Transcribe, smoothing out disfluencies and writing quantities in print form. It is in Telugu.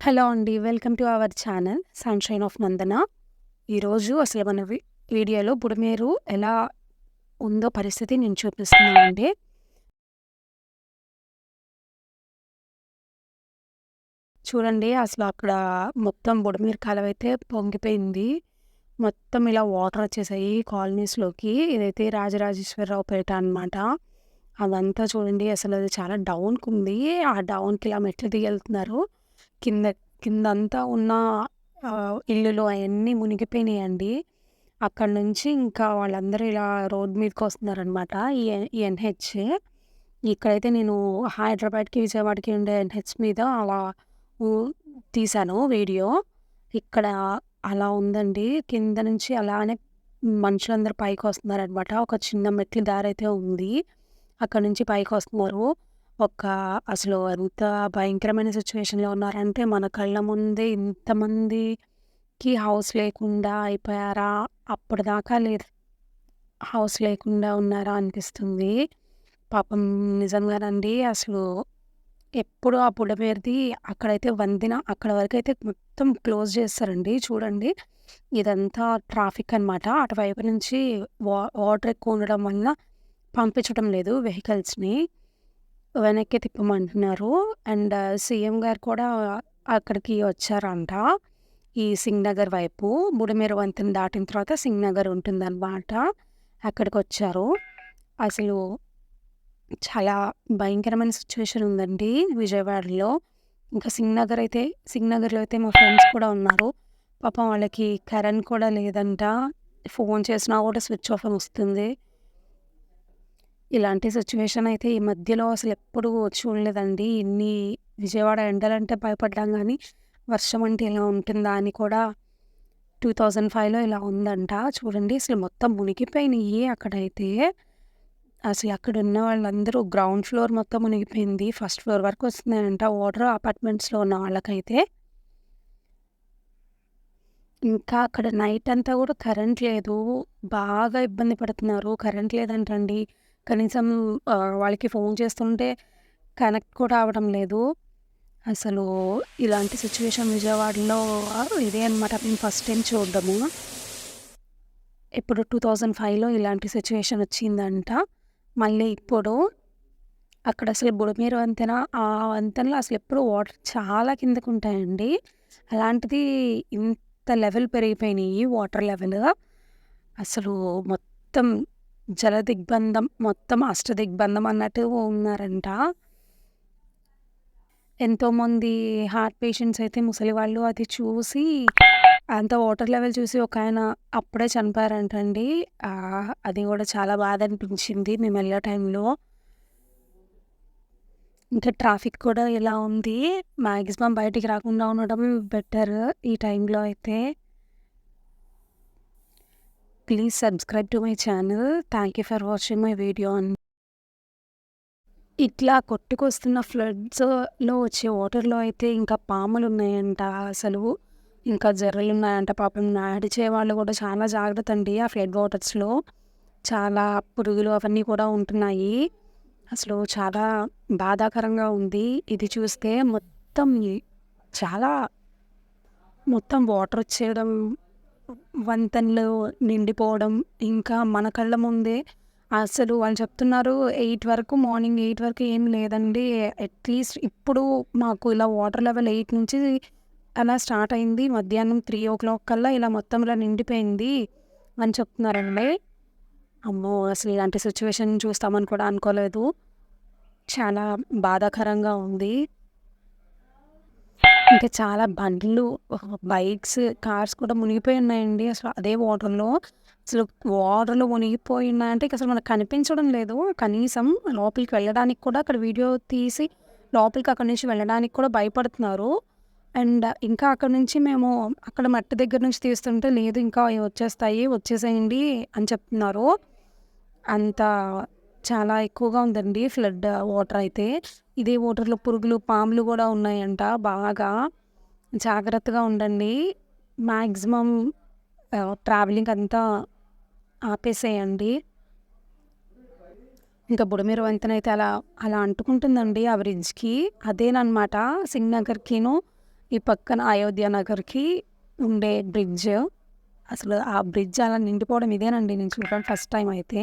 హలో అండి. Welcome to our channel sunshine of Nandana. ఈరోజు అసలు మన వీడియోలో బుడమేరు ఎలా ఉందో పరిస్థితి నేను చూపిస్తున్నానండి. చూడండి అసలు అక్కడ మొత్తం బుడమేరు కాలువైతే పొంగిపోయింది. మొత్తం ఇలా వాటర్ వచ్చేసాయి కాలనీస్‌లోకి. ఇదైతే రాజరాజేశ్వరరావు పేట అనమాట. అదంతా చూడండి అసలు అది చాలా డౌన్‌కుంది. ఆ డౌన్‌కి ఇలా మెట్లు దిగెళ్తున్నారు. కింద కిందంతా ఉన్న ఇల్లులు అయన్నీ మునిగిపోయినాయండి. అక్కడి నుంచి ఇంకా వాళ్ళందరూ ఇలా రోడ్ మీదకొస్తున్నారనమాట. ఈ ఎన్‌హెచ్. ఇక్కడైతే నేను హైదరాబాద్‌కి, విజయవాడకి ఉండే ఎన్‌హెచ్ మీద అలా ఊ తీశాను వీడియో. ఇక్కడ అలా ఉందండి. కింద నుంచి అలానే మనుషులందరూ పైకొస్తున్నారనమాట. ఒక చిన్న మెట్ల దారైతే ఉంది. అక్కడి నుంచి పైకొస్తున్నారు. ఒక అసలు ఎంత భయంకరమైన సిట్యుయేషన్‌లో ఉన్నారంటే, మన కళ్ళ ముందే ఇంతమందికి హౌస్ లేకుండా అయిపోయారా? అప్పటిదాకా లేదు. హౌస్ లేకుండా ఉన్నారా అనిపిస్తుంది. పాపం నిజంగానండి అసలు ఎప్పుడు ఆ బుడమేరిది అక్కడైతే వంతెన అక్కడ వరకైతే మొత్తం క్లోజ్ చేస్తారండి. చూడండి. ఇదంతా ట్రాఫిక్ అనమాట. అటువైపు నుంచి వాటర్ ఎక్కువ ఉండడం వల్ల పంపించడం లేదు వెహికల్స్‌ని. వెనక్కి తిప్పమంటున్నారు. అండ్ సీఎం గారు కూడా అక్కడికి వచ్చారంట. ఈ సింగ్ నగర్ వైపు. బుడమేరు వంతెన దాటిన తర్వాత సింగ్ నగర్ ఉంటుందనమాట. అక్కడికొచ్చారు. అసలు చాలా భయంకరమైన సిట్యుయేషన్ ఉందండి విజయవాడలో. ఇంకా సింగ్ నగర్‌లో అయితే మా ఫ్రెండ్స్ కూడా ఉన్నారు. పాపం వాళ్ళకి కరెంట్ కూడా లేదంట. ఫోన్ చేసినా కూడా స్విచ్ ఆఫ్ అని వస్తుంది. ఇలాంటి సిట్యుయేషన్ అయితే ఈ మధ్యలో అసలెప్పుడూ చూడలేదండి. విజయవాడ ఎండలంటే భయపడ్డాం గానీ, వర్షం అంటే ఇలా ఉంటుందా అని కూడా 2005లో ఇలా ఉందంట. చూడండి అసలు మొత్తం మునిగిపోయినియి అక్కడైతే. అసలు అక్కడున్న వాళ్ళందరూ గ్రౌండ్ ఫ్లోర్ మొత్తం మునిగిపోయింది. ఫస్ట్ ఫ్లోర్ వరకు వస్తున్నాయంట వాటర్ అపార్ట్మెంట్స్‌లో ఉన్న వాళ్ళకైతే. ఇంకా అక్కడ నైట్ అంతా గూడా కరెంట్ లేదు. బాగా ఇబ్బంది పడుతున్నారు. కరెంట్ లేదంటండి. కనీసం వాళ్ళకి ఫోన్ చేస్తుంటే కనెక్ట్ కూడా అవ్వడం లేదు. అసలు ఇలాంటి సిట్యుయేషన్ విజయవాడలో ఇదే అనమాట మేము ఫస్ట్ టైమ్ చూడడము. ఇప్పుడు 2005లో ఇలాంటి సిట్యుయేషన్ వచ్చిందంట. మళ్ళీ ఇప్పుడు అక్కడ అసలు బుడమేరు వంతెన, ఆ వంతెనలో అసలెప్పుడు వాటర్ చాలా కిందకుంటాయండి. అలాంటిది ఇంత లెవెల్ పెరిగిపోయినియి వాటర్ లెవెల్. అసలు మొత్తం జలదిగ్బంధం, మొత్తం అష్టదిగ్బంధం అన్నట్టు ఉన్నారంట. ఎంతోమంది హార్ట్ పేషెంట్స్ అయితే ముసలివాళ్ళు అది చూసి అంత వాటర్ లెవెల్ చూసి ఒకాయన అప్పుడే చనిపోయారంటండి. అది గూడా చాలా బాధ అనిపించింది మేమెళ్ళే టైంలో. ఇంకా ట్రాఫిక్ కూడా ఇలా ఉంది. మాక్సిమం బయటికి రాకుండా ఉండడం బెటర్ ఈ టైంలో అయితే. Please subscribe to my channel. Thank you for watching my video. ఇట్లా కొట్టుకొస్తున్న ఫ్లడ్స్‌లో వచ్చే వాటర్‌లో అయితే ఇంకా పాములున్నాయంట అసలు. ఇంకా జర్రెలున్నాయంట. పాపం నడిచే వాళ్ళు కూడా చాలా జాగ్రత్త అండి ఆ ఫ్లడ్ వాటర్స్‌లో. చాలా పురుగులు అవన్నీ కూడా ఉంటున్నాయి. అసలు చాలా బాధాకరంగా ఉంది. ఇది చూస్తే చాలా మొత్తం వాటరొచ్చేయడం, వంతెనలు నిండిపోవడం, ఇంకా మన కళ్ళ ముందే అసలు వాళ్ళు చెప్తున్నారు మార్నింగ్ 8 వరకు ఏం లేదండి. అట్‌లీస్ట్ ఇప్పుడు మాకు ఇలా వాటర్ లెవెల్ 8 నుంచి అలా స్టార్ట్ అయింది. మధ్యాహ్నం 3:00 కల్లా ఇలా మొత్తం ఇలా నిండిపోయింది అని చెప్తున్నారండి. అమ్మో! అసలు ఇలాంటి సిట్యుయేషన్ చూస్తామని కూడా అనుకోలేదు. చాలా బాధాకరంగా ఉంది. ఇంకా చాలా బండ్లు, బైక్స్, కార్స్ కూడా మునిగిపోయి ఉన్నాయండి. అసలు అదే వాటర్‌లో. అసలు వాటర్‌లో మునిగిపోయినాయంటే ఇక అసలు మనకు కనిపించడం లేదు. కనీసం లోపలికి వెళ్ళడానికి కూడా అక్కడ వీడియో తీసి లోపలికి అక్కడి నుంచి వెళ్ళడానికి కూడా భయపడుతున్నారు. అండ్ ఇంకా అక్కడి నుంచి మేము అక్కడ మట్టి దగ్గర నుంచి తీస్తుంటే లేదు ఇంకా అవి వచ్చేస్తాయి, వచ్చేసేయండి అని చెప్తున్నారు. అంత చాలా ఎక్కువగా ఉందండి ఫ్లడ్ వాటర్ అయితే. ఇదే వాటర్‌లో పురుగులు, పాములు గూడా ఉన్నాయంట బాగా. జాగ్రత్తగా ఉండండి. మాక్సిమం ట్రావెలింగ్ అంతా ఆపేసేయండి. ఇంకా బుడమేరు వంతెన అయితే అలా అంటుకుంటుందండి ఆ బ్రిడ్జ్‌కి. అదేననమాట సింగ్ నగర్‌కిను, ఈ పక్కన అయోధ్య నగర్‌కి ఉండే బ్రిడ్జ్. అసలు ఆ బ్రిడ్జ్ అలా నిండిపోవడం ఇదేనండి నేను చూడడం ఫస్ట్ టైమ్ అయితే.